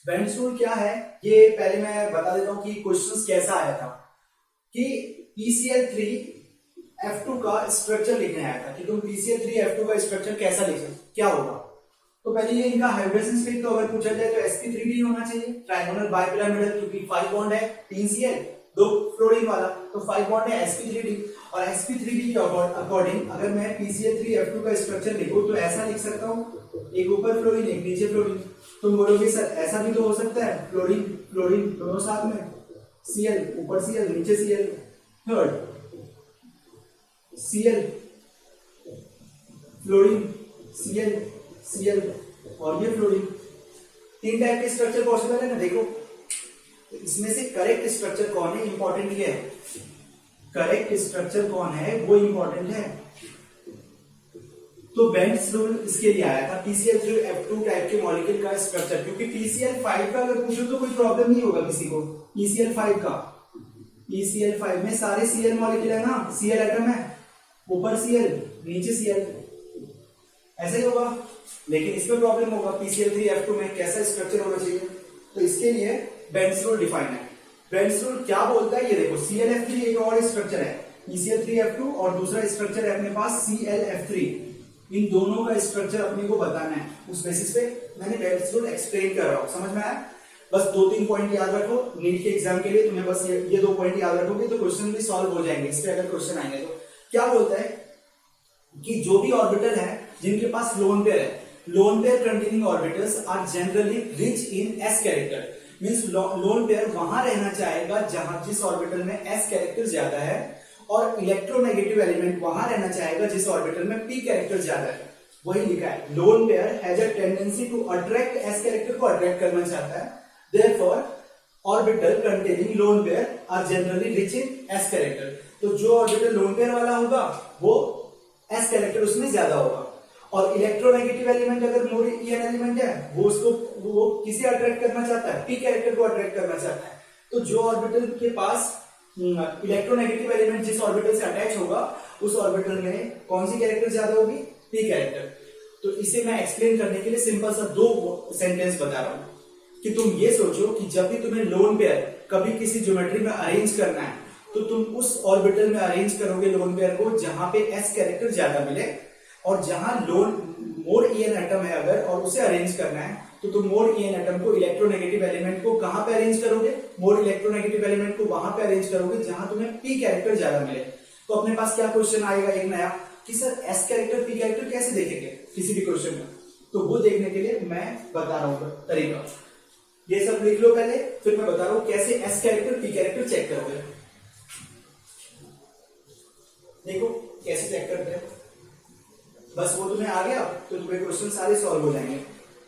Bends rule क्या है, ये पहले मैं बता देता हूँ कि क्वेश्चंस कैसा आया था कि PCl3F2 का स्ट्रक्चर लिखने आया था कि तुम PCl3F2 का स्ट्रक्चर कैसा लिखो, क्या होगा। तो पहले ये इनका हाइड्रोजन स्टेट तो अगर पूछा जाए तो sp3d होना चाहिए, ट्राइगोनल बाइपिरामिडल, क्योंकि 5 बॉन्ड है, 3 Cl 2 फ्लोरीन वाला, तो 5 बॉन्ड है sp3d। और sp3d के अकॉर्डिंग अगर मैं PCl3F2 का स्ट्रक्चर लिखूं तो ऐसा लिख सकता हूं, एक ऊपर फ्लोरीन एक नीचे फ्लोरीन। तुम बोलोगे सर ऐसा भी तो हो सकता है, फ्लोरीन फ्लोरीन दोनों साथ में, Cl ऊपर Cl नीचे Cl, third Cl fluorine Cl Cl और ये फ्लोरीन, 3 टाइप के स्ट्रक्चर पॉसिबल है ना। देखो इसमें से करेक्ट स्ट्रक्चर कौन है, इंपॉर्टेंट ये है, करेक्ट स्ट्रक्चर कौन है वो इंपॉर्टेंट है। तो बेंड्स रूल इसके लिए आया था, PCl3F2 टाइप के मॉलिक्यूल का स्ट्रक्चर, क्योंकि PCl5 का अगर पूछो तो कोई प्रॉब्लम नहीं होगा किसी को। PCl5 का, PCl5 में सारे Cl मॉलिक्यूल है ना, Cl एटम है, ऊपर Cl नीचे Cl, ऐसा ही होगा। लेकिन इसमें प्रॉब्लम होगा PCl3F2 में कैसा स्ट्रक्चर होना चाहिए, तो इसके लिए बेंड्स रूल डिफाइन है। बेंड्स रूल क्या बोलता है ये देखो, ClF3 एक और स्ट्रक्चर है, PCl3F2 और दूसरा स्ट्रक्चर है अपने पास ClF3, इन दोनों का स्ट्रक्चर अपने को बताना है। उस बेसिस पे मैंने बेंड्स रूल एक्सप्लेन कर रहा हूं, समझ में आया। बस 2-3 पॉइंट याद रखो नीट के एग्जाम के लिए, तुम्हें बस ये 2 पॉइंट याद रखोगे तो क्वेश्चन भी सॉल्व हो जाएंगे। इस पे अगर क्वेश्चन आएंगे तो क्या बोलता है कि जो भी ऑर्बिटल है जिनके पास लोन पेयर है, lone pair containing orbitals are generally rich in s character, means lone pair वहां रहना चाहेगा जहां जिस ऑर्बिटल में s कैरेक्टर ज्यादा है, और इलेक्ट्रोनेगेटिव एलिमेंट वहां रहना चाहेगा जिस ऑर्बिटल में p कैरेक्टर ज्यादा है। वही लिखा है, lone pair has a tendency to attract s character को अट्रैक्ट करना चाहता है, therefore orbital containing lone pair are generally rich in s character. तो जो ऑर्बिटल लोन पेयर वाला होगा वो s कैरेक्टर उसमें ज्यादा होगा, और इलेक्ट्रोनेगेटिव एलिमेंट अगर मोर ईएन एलिमेंट है वो किसे अट्रैक्ट करना चाहता है, p कैरेक्टर को अट्रैक्ट करना चाहता है। तो जो ऑर्बिटल के पास इलेक्ट्रोनेगेटिव एलिमेंट जिस ऑर्बिटल से अटैच होगा उस ऑर्बिटल में कौन सी कैरेक्टर ज्यादा होगी, p कैरेक्टर। तो इसे मैं एक्सप्लेन करने के लिए सिंपल सा 2 सेंटेंस बता रहा हूं कि तुम ये सोचो कि जब भी तुम्हें लोन पेयर कभी किसी ज्योमेट्री में अरेंज करना है तो तुम उस ऑर्बिटल में अरेंज करोगे लोन पेयर को जहां पे s कैरेक्टर ज्यादा मिले, और जहां लोन मोर ईएन एटम है अगर और उसे अरेंज करना है तो तुम मोर ईएन एटम को, इलेक्ट्रोनेगेटिव एलिमेंट को कहां पे अरेंज करोगे, मोर इलेक्ट्रोनेगेटिव एलिमेंट को वहां पे अरेंज करोगे जहां तुम्हें p कैरेक्टर ज्यादा मिले। तो अपने पास क्या क्वेश्चन आएगा एक नया कि sir s character p character कैसे देखेंगे किसी भी क्वेश्चन में, तो वो देखने के लिए मैं बता रहा हूं तरीका। ये सब लिख लो पहले, फिर मैं बता रहा हूं कैसे s character p character check करोगे। देखो कैसे चेक करते हैं, बस वो तुम्हें आ गया तो तुम्हें क्वेश्चन सारे सॉल्व हो जाएंगे।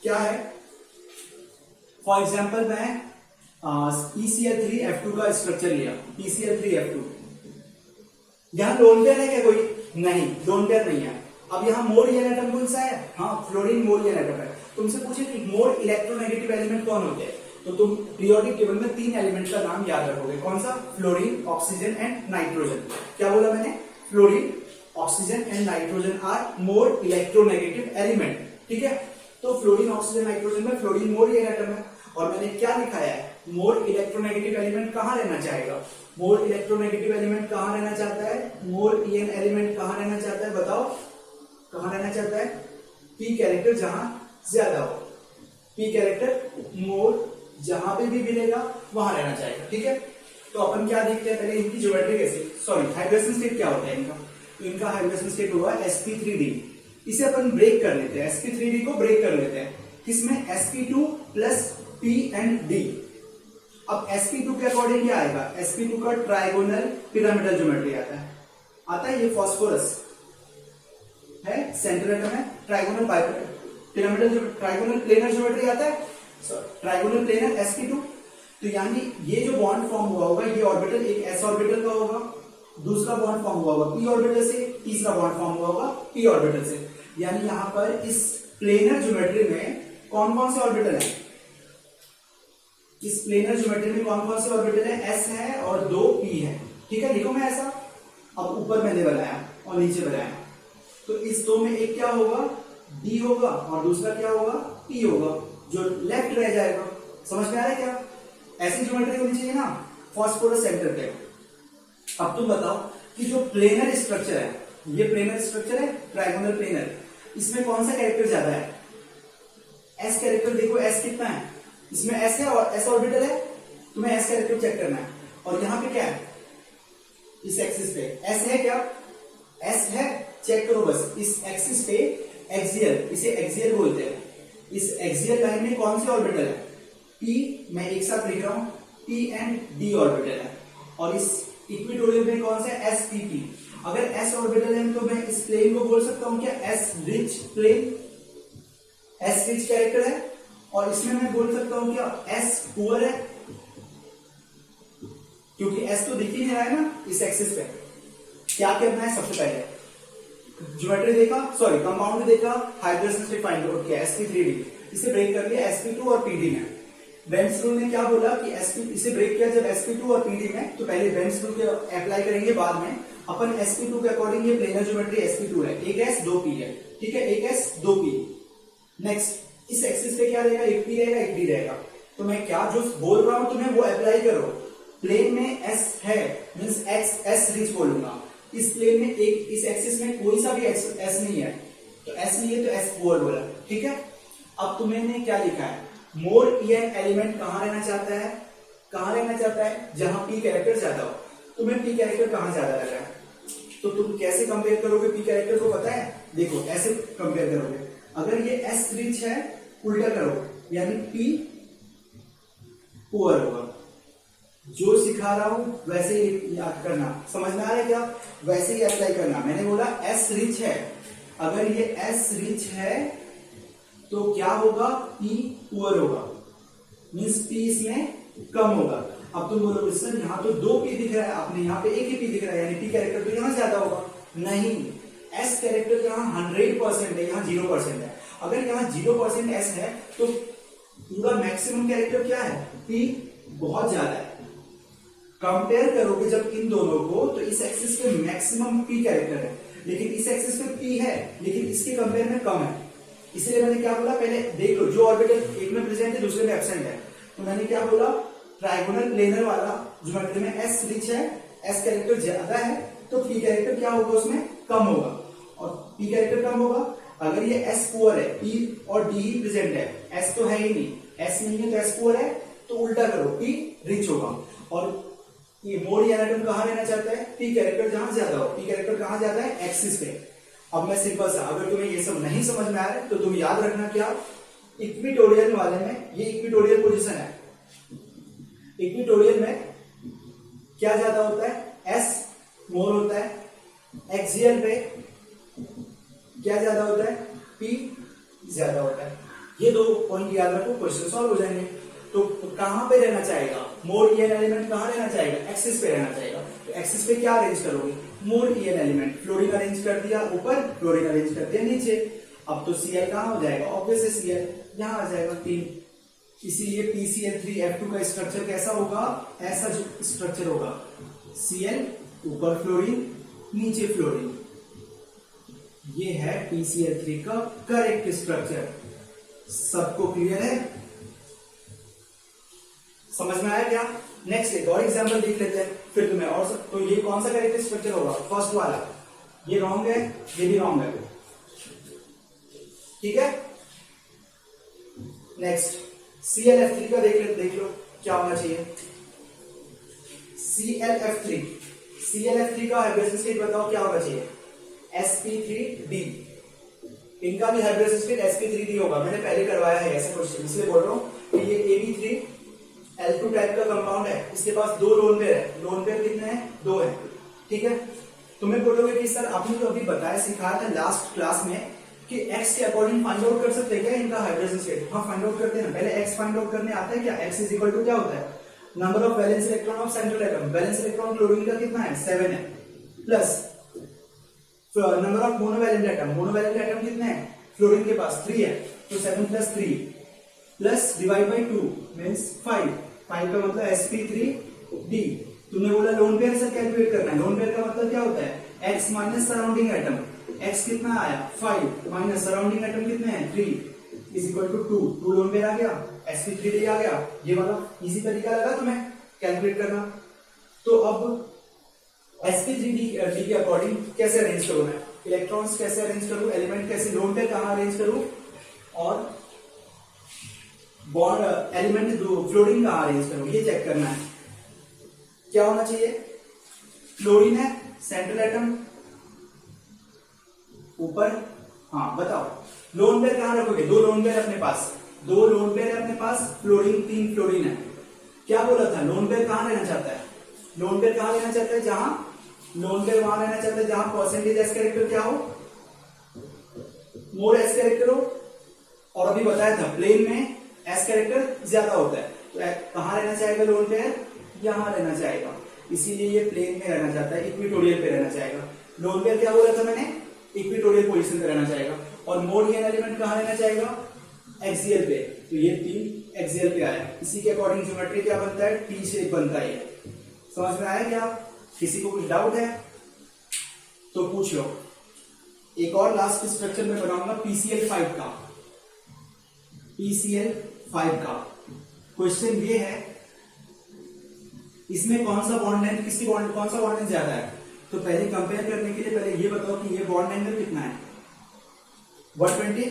क्या है, फॉर एग्जांपल मैं PCl3F2 का स्ट्रक्चर लिया, PCl3F2, यहां लोन पेयर है क्या कोई, नहीं लोन पेयर नहीं है। अब यहाँ मोर ईएन एटम कौन सा है, हाँ फ्लोरीन मोर ईएन एटम है। तुमसे पूछे कि मोर इलेक्ट्रोनेगेटिव एलिमेंट कौन होते हैं, तो तुम पीरियोडिक टेबल में 3 एलिमेंट का नाम याद रखोगे, कौन सा, फ्लोरीन ऑक्सीजन एंड नाइट्रोजन। क्या बोला मैंने, fluorine oxygen and nitrogen are more electronegative element, ठीक है। तो फ्लोरीन ऑक्सीजन नाइट्रोजन में फ्लोरीन मोर ईएन एटम है, और मैंने क्या लिखाया है, मोर इलेक्ट्रोनेगेटिव एलिमेंट कहां रहना चाहेगा, मोर इलेक्ट्रोनेगेटिव एलिमेंट कहां रहना चाहता है, मोर ईएन एलिमेंट कहां रहना चाहता है, बताओ कहां रहना चाहता है, p कैरेक्टर जहां ज्यादा हो, p कैरेक्टर मोर जहां पे भी मिलेगा वहां रहना चाहेगा, ठीक है। तो अपन क्या देखते हैं पहले, इनकी ज्योमेट्री कैसे, सॉरी हाइब्रिडेशन स्टेट क्या होता है इनका, तो इनका हाइब्रिडेशन स्टेट होगा sp3d। इसे अपन ब्रेक कर लेते हैं, sp3d को ब्रेक कर लेते हैं किसमें, sp2 plus p and d। अब sp2 के अकॉर्डिंग क्या आएगा, sp2 का ट्राइगोनल पिरामिडल ज्योमेट्री आता है ये फॉस्फोरस है, सेंटर एटम है, trigonal pyramidal trigonal planar geometry आता है, ट्राइगोनल प्लेनर sp2। तो यानी ये जो बॉन्ड फॉर्म हुआ होगा, ये ऑर्बिटल एक s ऑर्बिटल का होगा, दूसरा बॉन्ड फॉर्म हुआ होगा p ऑर्बिटल से, तीसरा बॉन्ड फॉर्म हुआ होगा p ऑर्बिटल से। यानी यहां पर इस प्लेनर ज्योमेट्री में कौन कौन से ऑर्बिटल है, इस प्लेनर ज्योमेट्री में कौन कौन से ऑर्बिटल है, s है और 2 p है, ठीक है। लिखो मैं ऐसा, अब ऊपर मैंने बनाया और नीचे बनाया, तो इस 2 में एक क्या होगा, d होगा और दूसरा क्या होगा, p होगा, जो लेफ्ट रह जाएगा समझ में आ रहा है क्या? ऐसी ज्योमेट्री होनी चाहिए ना, फास्फोरस सेंटर पे। अब तुम बताओ कि जो प्लेनर स्ट्रक्चर है, ये प्लेनर स्ट्रक्चर है, ट्रायंगुलर प्लेनर, इसमें कौन सा कैरेक्टर ज्यादा है? S character. देखो एस कितना है, इसमें एस है और एस ऑर्बिटल है, तुम्हें एस कैरेक्टर चेक करना है। और यहां पे क्या है, इस एक्सिस पे एस है क्या? एस है, चेक करो बस। इस एक्सिस पे एक्सियल, इसे एक्सियल बोलते हैं। इस एक्सियल लाइन में कौन सी ऑर्बिटल है? पी, मैं एक साथ लिख रहा हूं, पी एंड डी ऑर्बिटल है। और इस इक्वेटोरियल में कौन सा है? S P P. अगर एस ऑर्बिटल है तो मैं इस प्लेन को बोल सकता हूं क्या? S rich plane, S rich character है। और इसमें मैं बोल सकता हूं क्या? एस पुअर है, क्योंकि एस तो दिख ही नहीं रहा है ना इस एक्सिस पे। क्या करना है? सबसे पहले ज्योमेट्री देखा, सॉरी कंपाउंड देखा, हाइड्रोजन फाइंड आउट किया, sp3d, इसे ब्रेक कर लिया sp2 और pd में। बेंस रूल ने क्या बोला कि इसे ब्रेक किया जब sp2 और pd में, तो पहले बेंस रूल के अप्लाई करेंगे, बाद में अपन sp2 के अकॉर्डिंग, ये प्लेनर ज्योमेट्री sp2 है, एक s 2 p है, ठीक है, एक s 2 p। नेक्स्ट इस एक्सिस पे क्या रहेगा? एक p रहेगा, एक d रहेगा। तो मैं क्या जो बोल रहा हूं तुम्हें वो अप्लाई करो। प्लेन में s है मींस x s रिच बोलूंगा। इस प्लेन में एक, इस एक्सिस में कोई सा भी s नहीं है, तो s नहीं है तो s पुअर बोला, ठीक है। अब तुम्हें क्या लिखा है? मोर ईएन एलिमेंट कहां रहना चाहता है? कहां रहना चाहता है? जहां p कैरेक्टर ज्यादा हो। तुम्हें p कैरेक्टर कहां ज्यादा लग रहा है? तो तुम कैसे कंपेयर करोगे p कैरेक्टर को? पता है, देखो ऐसे कंपेयर करोगे। अगर ये s रिच है, उल्टा करो, यानी p पुअर होगा। जो सिखा रहा हूं वैसे ही याद करना, समझ में आ रहा है क्या? वैसे ही अप्लाई करना। मैंने बोला S रिच है, अगर ये S रिच है तो क्या होगा? P पुअर होगा, मींस P इसमें कम होगा। अब तुम बोलोगे सर यहाँ तो 2 P दिख रहा है, आपने यहाँ पे एक ही P दिख रहा है, यानी P कैरेक्टर तो यहाँ ज्यादा होगा। नहीं, S कैरेक्टर यहाँ 100% है, यहाँ 0% है। अगर यहाँ 0% S है तो पूरा मैक्सिमम कैरेक्टर क्या है? P बहुत ज्यादा है। कंपेयर करोगे जब इन दोनों को, तो इस एक्सिस पे मैक्सिमम p कैरेक्टर है, लेकिन इस एक्सिस पे p है, लेकिन इसके कंपेयर में कम है। इसलिए मैंने क्या बोला, पहले देख लो जो ऑर्बिटल एक में प्रेजेंट है दूसरे में एब्सेंट है। तो मैंने क्या बोला, ट्राइगोनल प्लेनर वाला ज्योमेट्री में s रिच है, s कैरेक्टर ज्यादा है, तो p कैरेक्टर क्या होगा? उसमें कम होगा। और p कैरेक्टर कम होगा। अगर ये s पुअर है, p और d ही प्रेजेंट है, s तो है ही नहीं, s नहीं है तो s पुअर है, तो उल्टा करो, p रिच होगा। और ये मोर ईएन एटम कहां रहना चाहता है? p कैरेक्टर जहां ज्यादा हो। p कैरेक्टर कहां ज्यादा है? एक्सिस पे। अब मैं सिंपल सा, अगर तुम्हें ये सब नहीं समझ में आ रहा है तो तुम याद रखना क्या, इक्विटोरियल वाले में, ये इक्विटोरियल पोजीशन है, इक्विटोरियल में क्या ज्यादा होता है? s मोर होता है। एक्सियल पे क्या ज्यादा होता है? p ज्यादा होता है। ये दो पॉइंट याद रखो, क्वेश्चन सॉल्व हो जाएंगे। तो कहां पे रहना चाहेगा मोर ईएन एलिमेंट? कहां रहना चाहेगा? एक्सिस पे रहना चाहेगा। तो एक्सिस पे क्या अरेंज करोगे? मोर ईएन एलिमेंट। फ्लोरीन अरेंज कर दिया ऊपर, फ्लोरीन अरेंज कर दिया नीचे। अब तो Cl कहां हो जाएगा? ऑब्वियस है Cl यहां आ जाएगा 3। इसीलिए PCl3F2 का स्ट्रक्चर कैसा होगा? ऐसा जो स्ट्रक्चर होगा, Cl ऊपर फ्लोरीन नीचे फ्लोरीन। ये है PCl3 का करेक्ट स्ट्रक्चर। सबको क्लियर है? समझ में आया क्या? नेक्स्ट एक और एग्जांपल देख लेते हैं, फिर तुम्हें और सब। तो ये कौन सा करेक्ट स्ट्रक्चर होगा? फर्स्ट वाला। ये रॉन्ग है, ये भी रॉन्ग है, ठीक है। नेक्स्ट ClF3 का देख लो क्या होना चाहिए। ClF3, ClF3 का हाइब्रिड स्टेट बताओ क्या होना चाहिए? sp3d। इनका भी हाइब्रिड स्टेट sp3d होगा, मैंने पहले करवाया है ऐसा क्वेश्चन, इसलिए बोल रहा हूं कि ये ab3 L2 टाइप का कंपाउंड है, इसके पास 2 लोन पेयर है। लोन पेयर कितने हैं? 2 है, ठीक है। तुम्हें बोलोगे कि सर आपने तो अभी बताया, सिखाया था लास्ट क्लास में कि x के अकॉर्डिंग फाइंड आउट कर सकते हैं क्या इनका हाइड्रोजन स्टेट? हाँ, फाइंड आउट करते हैं। पहले x फाइंड आउट करने आता है क्या? x इज इक्वल टू क्या होता है? Number of valence electron of central atom. Valence electron chlorine का कितना है? 7 है, plus number of monovalent atom. Monovalent atom कितने हैं? फ्लोरीन के पास 3 है, तो 7 plus 3 plus divide by 2 means 5 का मतलब sp3d। तुमने बोला लोन पेयर से कैलकुलेट करना है। लोन पेयर का मतलब क्या होता है? x minus surrounding atom. x कितना आया? 5 माइनस सराउंडिंग एटम कितने हैं? 3 is equal to 2 lone pair आ गया। sp3 आ गया, ये वाला इजी तरीका लगा तुम्हें कैलकुलेट करना। तो अब sp3d के अकॉर्डिंग कैसे अरेंज करूं मैं, इलेक्ट्रॉन्स कैसे अरेंज करूं, एलिमेंट कैसे, लोन पेयर कहां अरेंज करूं, और बॉन्ड एलिमेंट फ्लोरीन कहां अरेंज करूं, ये चेक करना है। क्या होना चाहिए, फ्लोरीन है सेंट्रल एटम ऊपर, हाँ बताओ लोन पेयर कहां रखोगे, दो लोन पेयर अपने पास, दो लोन पेयर है अपने पास, फ्लोरीन 3 फ्लोरीन है। क्या बोला था, लोन पेयर कहां रहना चाहता है, लोन पेयर कहां रहना चाहता है, जहां लोन पेयर वहां रहना चाहता है जहां परसेंटेज एस कैरेक्टर क्या हो, मोर एस कैरेक्टर हो, और अभी बताया था प्लेन में एस कैरेक्टर ज्यादा होता है, तो कहां रहना चाहेगा लोन पेयर, यहां रहना चाहेगा, इसीलिए ये प्लेन में रहना चाहता है, इक्वेटोरियल पे रहना चाहेगा। लोन पेयर क्या बोला था मैंने, इक्वेटोरियल पोजीशन पे रहना चाहेगा, और मोर गेन एलिमेंट कहां रहना चाहेगा, एक्सियल पे, तो ये 3 एक्सियल पे आया, इसी के अकॉर्डिंग ज्योमेट्री क्या बनता है, टी शेप बनता है। समझ में आया क्या, किसी को कुछ डाउट है तो पूछ लो। एक और लास्ट स्ट्रक्चर में बनाऊंगा PCl5 का, PCl5 का क्वेश्चन ये है, इसमें कौन सा बॉन्ड लेंथ, किसकी बॉन्ड, कौन सा बॉन्ड लेंथ ज्यादा है, तो पहले कंपेयर करने के लिए पहले ये बताओ कि ये बॉन्ड एंगल कितना है, 120,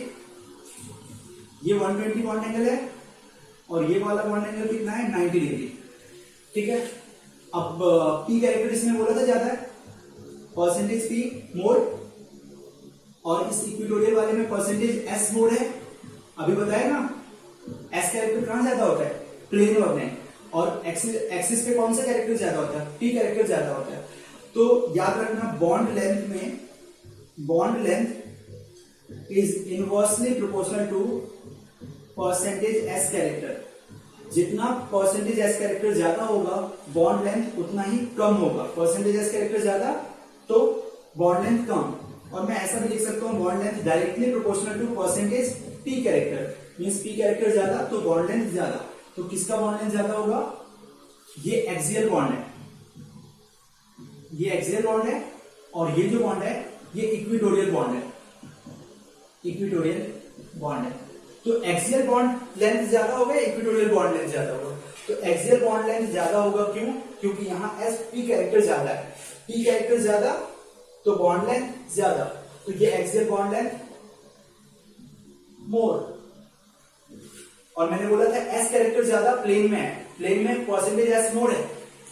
ये 120 बॉन्ड एंगल है, और ये वाला बॉन्ड एंगल कितना है, 90 डिग्री, ठीक है। अब P कैरेक्टर इसमें बोला था ज्यादा है, परसेंटेज P मोर, और इस इक्वेटोरियल वाले में परसेंटेज S मोर है, अभी बताया ना, S कैरेक्टर कहां ज्यादा होता है, प्लेन में अपने, और एक्सिस पे कौन सा कैरेक्टर ज्यादा होता है, P कैरेक्टर ज्यादा होता है। तो याद रखना बॉन्ड लेंथ में, bond length is inversely proportional to percentage S character, जितना परसेंटेज एस कैरेक्टर ज्यादा होगा बॉन्ड लेंथ उतना ही कम होगा, परसेंटेज एस कैरेक्टर ज्यादा तो बॉन्ड लेंथ कम, और मैं ऐसा भी लिख सकता हूं bond length directly proportional to percentage P character, means P character ज्यादा तो बॉन्ड लेंथ ज्यादा, तो किसका बॉन्ड लेंथ ज्यादा होगा, ये एक्सियल बॉन्ड है, ये एक्सियल बॉन्ड है, और ये जो बॉन्ड है ये इक्वेटोरियल बॉन्ड है, इक्वेटोरियल बॉन्ड है। तो एक्सियल बॉन्ड लेंथ ज्यादा होगा, इक्वेटोरियल बॉन्ड लेंथ ज्यादा होगा, तो एक्सियल बॉन्ड लेंथ ज्यादा होगा, क्यों, क्योंकि यहां एस पी कैरेक्टर ज्यादा है, पी कैरेक्टर ज्यादा तो बॉन्ड लेंथ ज्यादा, तो ये एक्सियल बॉन्ड लेंथ मोर, और मैंने बोला था एस कैरेक्टर ज्यादा प्लेन में है, प्लेन में परसेंटेज एस मोर है,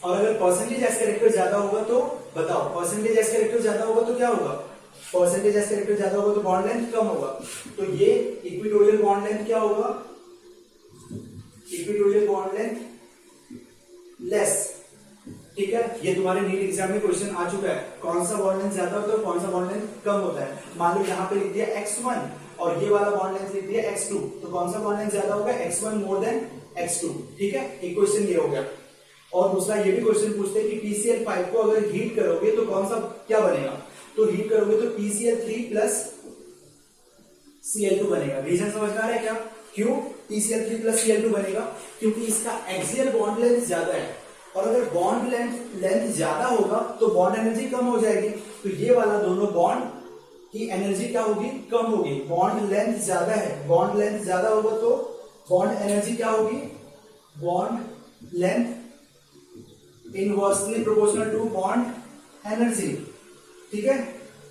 और अगर परसेंटेज एस कैरेक्टर ज्यादा होगा तो बताओ, परसेंटेज एस कैरेक्टर ज्यादा होगा तो क्या होगा, परसेंटेज एस कैरेक्टर ज्यादा होगा तो बॉन्ड लेंथ कम होगा, तो ये इक्वेटोरियल बॉन्ड लेंथ क्या होगा, इक्वेटोरियल बॉन्ड लेंथ लेस, ठीक है। ये तुम्हारे नीट एग्जाम में क्वेश्चन आ चुका है, कौन सा बॉन्ड लेंथ ज्यादा होता है, कौन सा बॉन्ड लेंथ कम होता है। मान लो यहाँ पे लिख दिया x1 और ये वाला बॉन्ड लेंथ लिख दिया x2, तो कौन सा बॉन्ड लेंथ ज्यादा होगा, x1 मोर देन x2, ठीक है। एक क्वेश्चन ये हो गया, और दूसरा ये भी क्वेश्चन पूछते हैं कि PCl5 को अगर हीट करोगे तो कौन सा क्या बनेगा, तो हीट करोगे तो PCl3 प्लस Cl2 बनेगा। रीजन समझ में आ रहा है क्या, क्यों PCl3 प्लस Cl2 बनेगा, क्योंकि इसका एक्सियल बॉन्ड लेंथ ज्यादा है, और अगर बॉन्ड लेंथ ज्यादा होगा तो बॉन्ड एनर्जी कम हो जाएगी, तो ये वाला दोनों बॉन्ड की एनर्जी क्या होगी, कम होगी। बॉन्ड लेंथ ज्यादा है, बॉन्ड लेंथ ज्यादा होगा तो बॉन्ड एनर्जी क्या होगी, bond length inversely proportional to bond energy, ठीक है।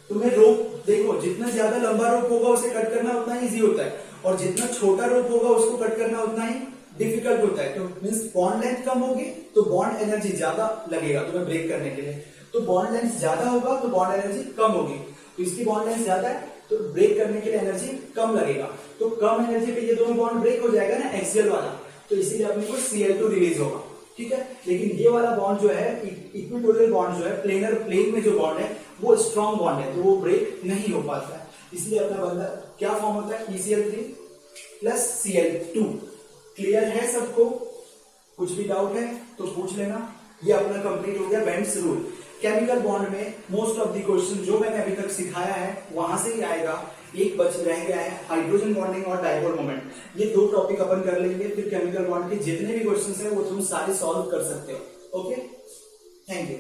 तुम्हें रोप देखो, जितना ज्यादा लंबा रोप होगा उसे कट करना उतना ही इजी होता है, और जितना छोटा रोप होगा उसको कट करना उतना ही डिफिकल्ट होता है, तो मींस बॉन्ड लेंथ कम होगी तो बॉन्ड एनर्जी ज्यादा लगेगा तुम्हें ब्रेक करने के लिए, तो बॉन्ड लेंथ ज्यादा होगा तो बॉन्ड एनर्जी कम होगी, तो इसकी बॉन्ड लेंथ ज्यादा है तो ब्रेक करने के लिए एनर्जी कम लगेगा, तो कम एनर्जी पे ये दोनों बॉन्ड ब्रेक हो जाएगा ना एक्सियल वाला, तो इसीलिए अपने को Cl2 रिलीज होगा, ठीक है। लेकिन ये वाला बॉन्ड जो है इक्वेटोरियल बॉन्ड जो है, प्लेन में जो बॉन्ड है वो स्ट्रॉन्ग बॉन्ड है, तो वो ब्रेक नहीं हो पाता है, इसलिए अपना बंदा क्या फॉर्म होता है, PCl3 प्लस Cl2। क्लियर है सबको, कुछ भी डाउट है तो पूछ लेना। ये अपना कंप्लीट हो गया बेंड्स रूल। केमिकल बॉन्ड में मोस्ट ऑफ द क्वेश्चन जो मैंने अभी तक सिखाया है वहां से ही आएगा, एक बच रह गया है हाइड्रोजन बॉन्डिंग और डाइपोल मोमेंट, ये दो टॉपिक अपन कर लेंगे, फिर केमिकल बॉन्ड के जितने भी क्वेश्चंस हैं वो तुम सारे सॉल्व कर सकते हो। Okay, thank you.